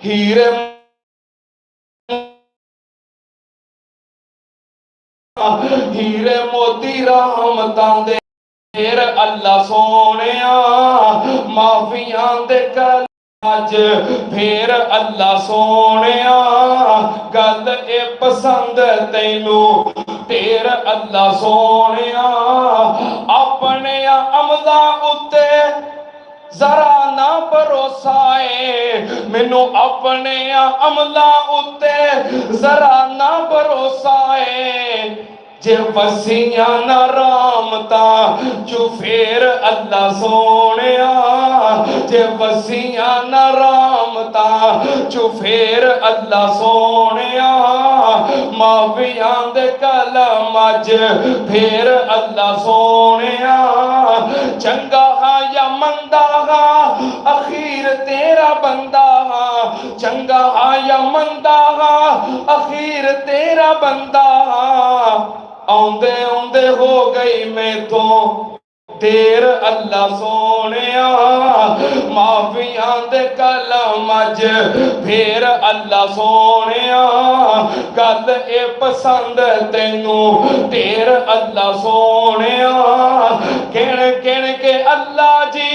हीरे हीरे मोती रहमतां दे फिर अल्लाह सोनिया माफियां दे कल अज फिर अल्लाह सोनिया गल ए पसंद तैनू फिर अल्लाह सोनिया अपने अमला उत्ते जरा ना भरोसा है मैनू अपने अमला उत्ते जरा ना भरोसा है जे वसिया ना रामता चु फिर अल्लाह सोनिया जे वसिया ना रामता चु फिर अल्लाह सोनिया माफियां दे कलम अज फिर अल्लाह सोनिया चंगा हा या मंदा हा अखीर तेरा बंदा हा चंगा हा या मंदा हा अखीर तेरा बंदा हा आउंदे आउंदे हो गई मैं तो देर अल्लाह सोनिया माफियां दे कलम अज फिर अल्लाह सोनिया गल ए पसंद तैनू ढेर अल्लाह सोनिया गिण गिण के अल्लाह जी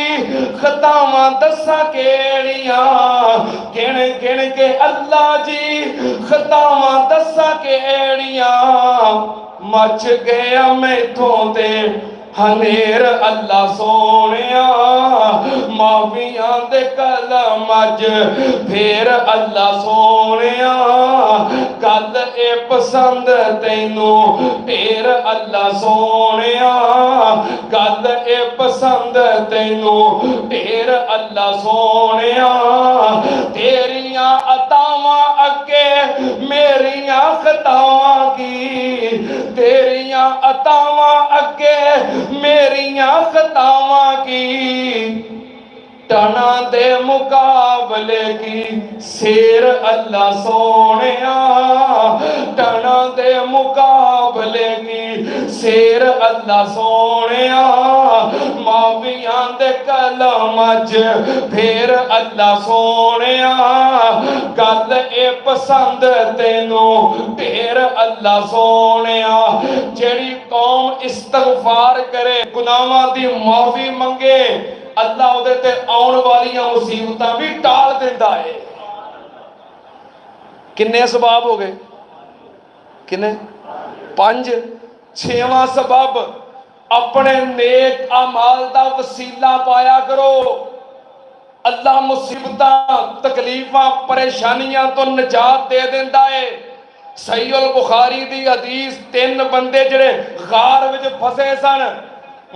खतावां दसा केड़ियां गिण गिण के अल्लाह जी खतावां दसा केड़ियां मच गया मैथों ते हनेर अल्लाह सोनिया माफियां दे कलम अज फिर अल्लाह सोनिया गल ए पसंद तैनू ढेर अल्लाह सोनिया गल ए पसंद तैनू ढेर अल्लाह सोनिया तेरियां अतावां अगे मेरियां खतावां की तेरियां अतावां अगे मेरियां खतावां की टना दे मुकाबले की शेर अल्लाह सोनिया टना दे मुकाबले की शेर अल्लाह सोनिया माफियां दे कलम अज फिर अल्लाह सोनिया गल ए पसंद तैनू ढेर अल्लाह सोनिया जेड़ी कौम इस्तगफार करे गुनाहां दी माफी मंगे अल्लाह उहदे ते आउण वालियां मुसीबतां भी टाल दिंदा है। किन्ने सबब हो गए किन्ने पंज छेवां सबब अपने नेक अमाल दा वसीला पाया करो अल्लाह मुसीबतां तकलीफां परेशानियां तो निजात दे दिंदा है। सही अल बुखारी दी हदीस तीन बंदे जिहड़े गार विच फसे सन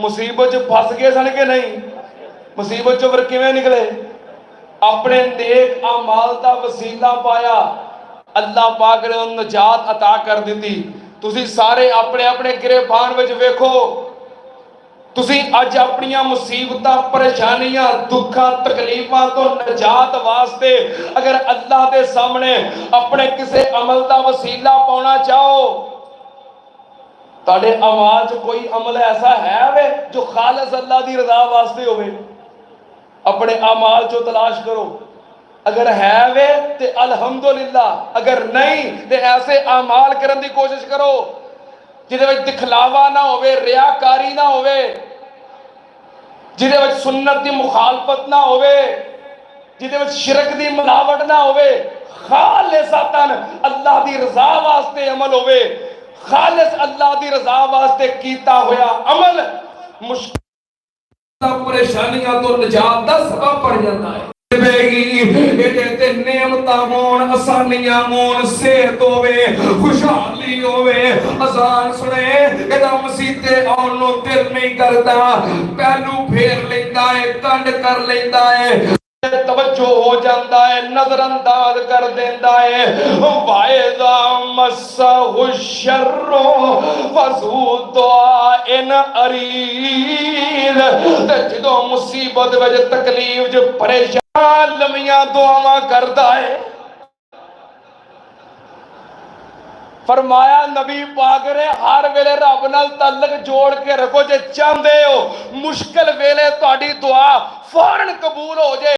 मुसीबत च फस गए सन कि नहीं मुसीबत चो फिर किवें निकले अपने नेक अमाल दा वसीला पाया अल्लाह पाक ने उन्हें निजात अता कर दी। तुसी सारे अपने अपने गिरबान विच वेखो तुसी अज अपनियां मुसीबतां परेशानियां दुखां तकलीफां तो निजात वास्ते अगर अल्लाह दे सामने अपने किसी अमल दा वसीला पाना चाहो तुहाडे अमाल च कोई अमल ऐसा है वे जो खालिस अल्लाह दी रज़ा वास्ते होवे अपने अमाल चो तलाश करो अगर है वे ते अल्हम्दुलिल्लाह अगर नहीं ते ऐसे अमाल करन दी कोशिश करो जिहदे विच दिखलावा ना होवे रियाकारी ना होवे जिहदे विच सुन्नत दी मुखालफत ना होवे जिहदे विच शिरक दी मिलावट ना होवे खालिसतन अल्लाह दी रज़ा वास्ते अमल होवे खालिस अल्लाह दी रज़ा वास्ते कीता होया अमल मुश्किल परेशानियां तो निजात दा सबब बन जाता है। नेमतां होण आसानियां होण सेहत होवे खुशहाली होवे अजान सुने एदा मसीते आउण नूं दिल नहीं करदा पहलू फेर लैंदा है कंड कर लैंदा है तवज्जो हो जाता है नजरअंदाज कर देता है वायदा मस्सहु शर्रु फज़ू दुआइन अरीद ते जदों मुसीबत विच तकलीफ च परेशान लम्मियां दुआवां करदा है फरमाया नबी पाक ने हर वेले रब नाल ताल्लुक जोड़ के रखो जे चाहते हो मुश्किल वेले तुहाडी दुआ फौरन कबूल हो जाए।